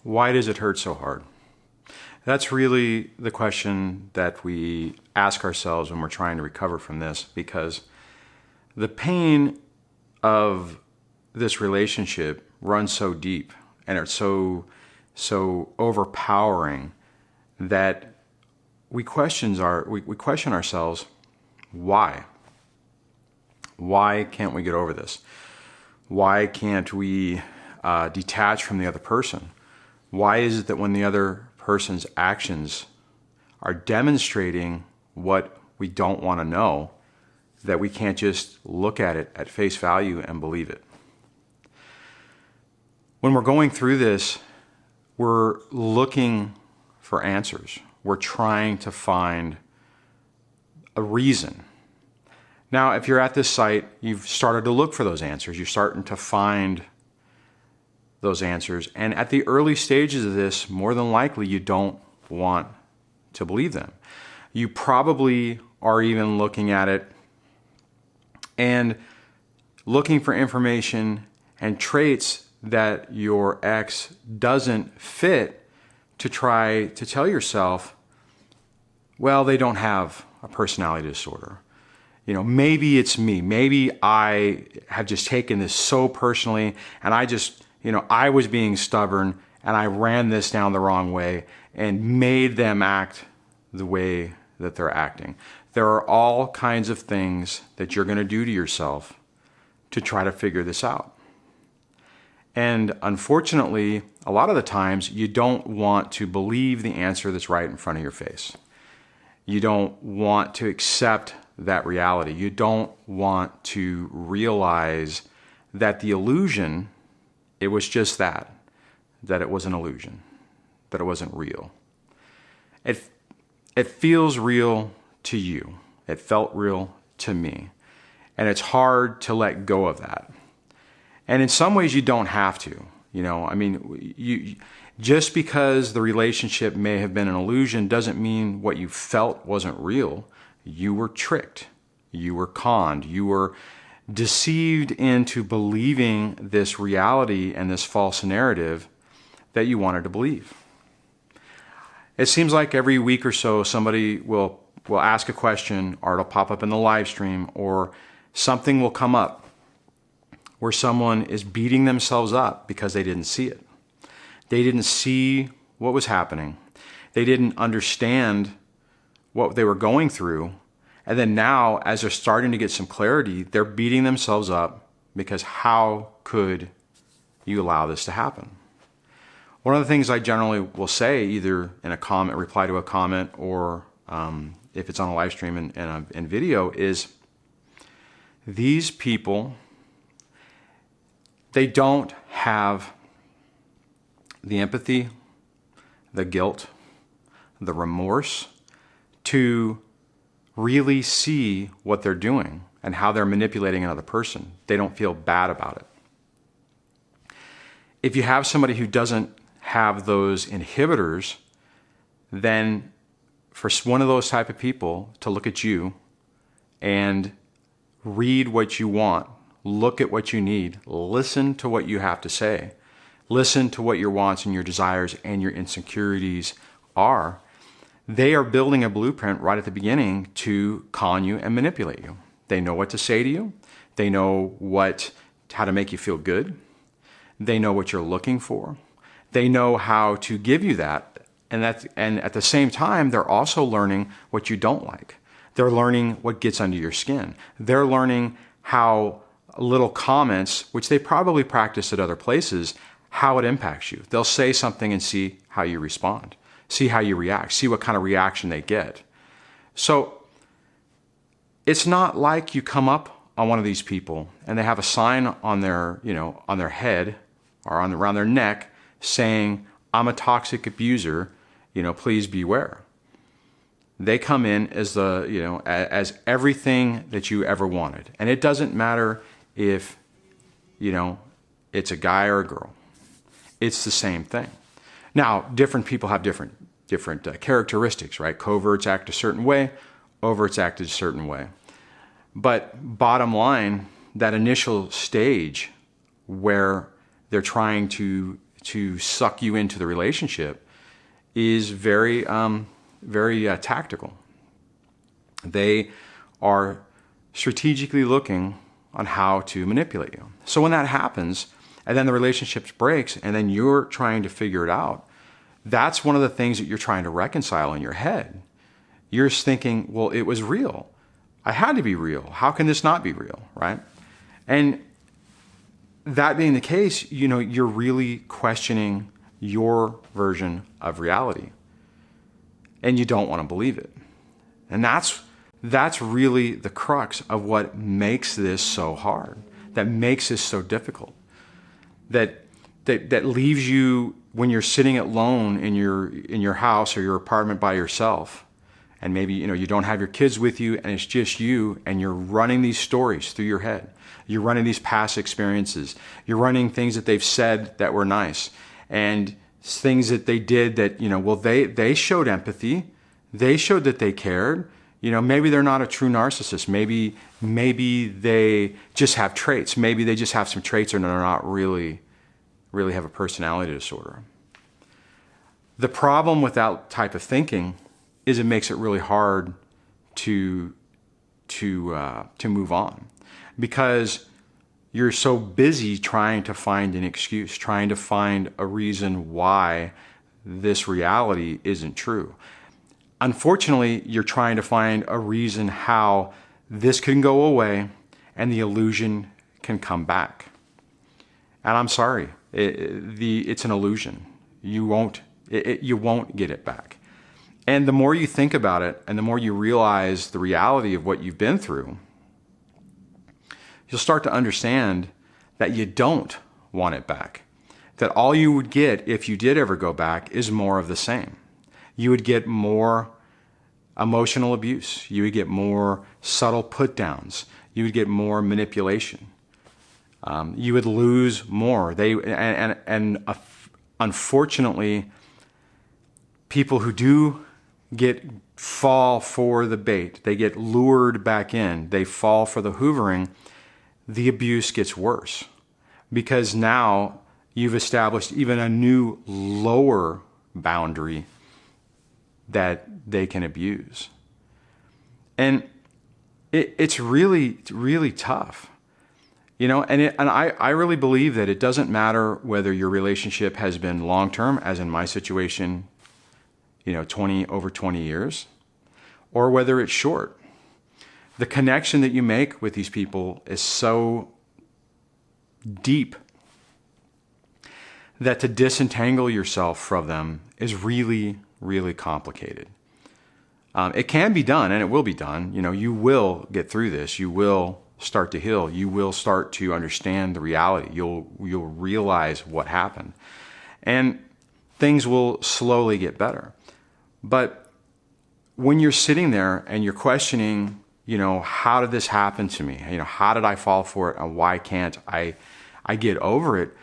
Why does it hurt so hard? That's really the question that we ask ourselves when we're trying to recover from this, because the pain of this relationship runs so deep and it's so overpowering that we question ourselves, why? Why can't we get over this? Why can't we detach from the other person? Why is it that when the other person's actions are demonstrating what we don't want to know, that we can't just look at it at face value and believe it? When we're going through this, we're looking for answers. We're trying to find a reason. Now, if you're at this site, you've started to look for those answers. You're starting to find those answers. And at the early stages of this, more than likely, you don't want to believe them. You probably are even looking at it and looking for information and traits that your ex doesn't fit to try to tell yourself, well, they don't have a personality disorder. Maybe it's me. Maybe I have just taken this so personally and I was being stubborn and I ran this down the wrong way and made them act the way that they're acting. There are all kinds of things that you're going to do to yourself to try to figure this out. And unfortunately, a lot of the times you don't want to believe the answer that's right in front of your face. You don't want to accept that reality. You don't want to realize that the illusion, it was just that it was an illusion, that it wasn't real. It feels real to you. It felt real to me. And it's hard to let go of that. And in some ways you don't have to. Just because the relationship may have been an illusion doesn't mean what you felt wasn't real. You were tricked. You were conned. You were deceived into believing this reality and this false narrative that you wanted to believe. It seems like every week or so somebody will ask a question, or it'll pop up in the live stream, or something will come up where someone is beating themselves up because they didn't see it. They didn't see what was happening. They didn't understand what they were going through. And then now, as they're starting to get some clarity, they're beating themselves up because how could you allow this to happen? One of the things I generally will say, either in a comment, reply to a comment, or if it's on a live stream and video, is these people, they don't have the empathy, the guilt, the remorse to really see what they're doing and how they're manipulating another person. They don't feel bad about it. If you have somebody who doesn't have those inhibitors, then for one of those type of people to look at you and read what you want, look at what you need, listen to what you have to say, listen to what your wants and your desires and your insecurities are, they are building a blueprint right at the beginning to con you and manipulate you. They know what to say to you. They know how to make you feel good. They know what you're looking for. They know how to give you that. And at the same time, they're also learning what you don't like. They're learning what gets under your skin. They're learning how little comments, which they probably practice at other places, how it impacts you. They'll say something and see how you respond, see how you react, see what kind of reaction they get. So it's not like you come up on one of these people and they have a sign on their head or around their neck saying, "I'm a toxic abuser, please beware." They come in as as everything that you ever wanted. And it doesn't matter if, it's a guy or a girl. It's the same thing. Now, different people have different characteristics, right? Coverts act a certain way, overts act a certain way. But bottom line, that initial stage where they're trying to to suck you into the relationship is very tactical. They are strategically looking on how to manipulate you. So when that happens, and then the relationship breaks, and then you're trying to figure it out, that's one of the things that you're trying to reconcile in your head. You're thinking, well, it was real. I had to be real. How can this not be real, right? And that being the case, you're really questioning your version of reality. And you don't want to believe it. And that's really the crux of what makes this so hard, that makes this so difficult, that leaves you, when you're sitting alone in your house or your apartment by yourself, and maybe you don't have your kids with you, and it's just you, and you're running these stories through your head. You're running these past experiences. You're running things that they've said that were nice, and things that they did that, they showed empathy. They showed that they cared. Maybe they're not a true narcissist. Maybe they just have traits. Maybe they just have some traits, and they're not really have a personality disorder. The problem with that type of thinking is it makes it really hard to move on, because you're so busy trying to find an excuse, trying to find a reason why this reality isn't true. Unfortunately, you're trying to find a reason how this can go away and the illusion can come back. And I'm sorry, it's an illusion. You won't get it back. And the more you think about it, and the more you realize the reality of what you've been through, you'll start to understand that you don't want it back. That all you would get if you did ever go back is more of the same. You would get more emotional abuse. You would get more subtle put-downs. You would get more manipulation. You would lose more. Unfortunately, people who do fall for the bait, they get lured back in, they fall for the hoovering, the abuse gets worse, because now you've established even a new lower boundary that they can abuse. And it's really, really tough. And I really believe that it doesn't matter whether your relationship has been long-term, as in my situation, over 20 years, or whether it's short. The connection that you make with these people is so deep that to disentangle yourself from them is really, really complicated. It can be done, and it will be done. You will get through this. You will start to heal. You will start to understand the reality. You'll realize what happened, and things will slowly get better. But when you're sitting there and you're questioning, how did this happen to me? How did I fall for it, and why can't I get over it?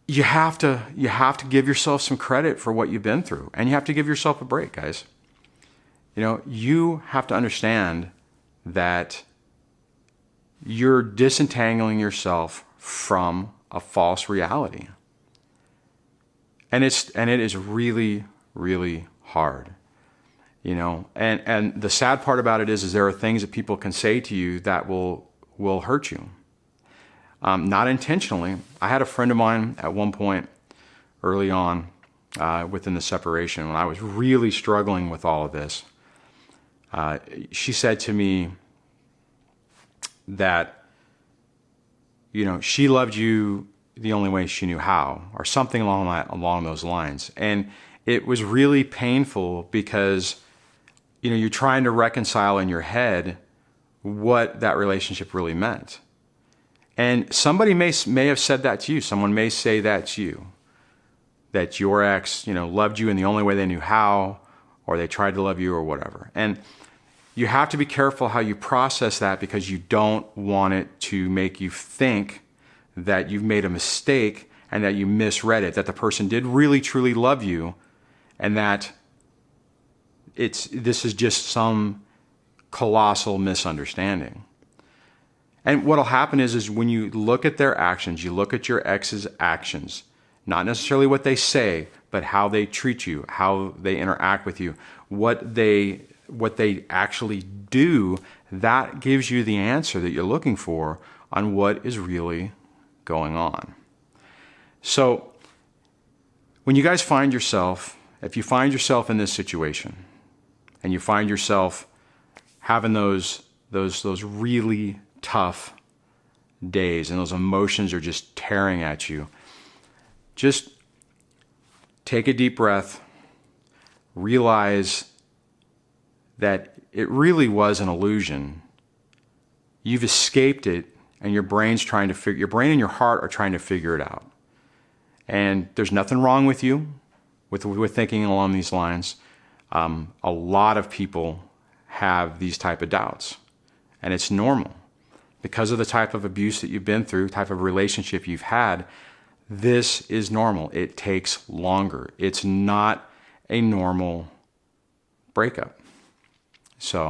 You have to give yourself some credit for what you've been through, and you have to give yourself a break, guys. You have to understand that you're disentangling yourself from a false reality. And it is really, really hard. And the sad part about it is there are things that people can say to you that will hurt you. Not intentionally. I had a friend of mine at one point early on within the separation, when I was really struggling with all of this. She said to me that, she loved you the only way she knew how, or something along those lines. And it was really painful because, you're trying to reconcile in your head what that relationship really meant. And somebody may have said that to you. Someone may say that to you, that your ex, loved you in the only way they knew how, or they tried to love you, or whatever. And you have to be careful how you process that, because you don't want it to make you think that you've made a mistake and that you misread it, that the person did really, truly love you, and that this is just some colossal misunderstanding. And what'll happen is when you look at their actions, you look at your ex's actions, Not necessarily what they say, but how they treat you, how they interact with you, what they actually do. That gives you the answer that you're looking for on what is really going on. So when you guys find yourself, if you find yourself in this situation and you find yourself having those really tough days and those emotions are just tearing at you, just take a deep breath, realize that it really was an illusion. You've escaped it, and your brain and your heart are trying to figure it out. And there's nothing wrong with you with thinking along these lines. A lot of people have these type of doubts, and it's normal because of the type of abuse that you've been through, type of relationship you've had. This is normal. It takes longer. It's not a normal breakup. So,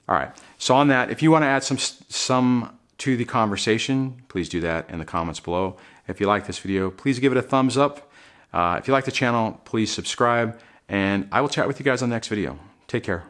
all right. So on that, if you want to add some to the conversation, please do that in the comments below. If you like this video, please give it a thumbs up. If you like the channel, please subscribe, and I will chat with you guys on the next video. Take care.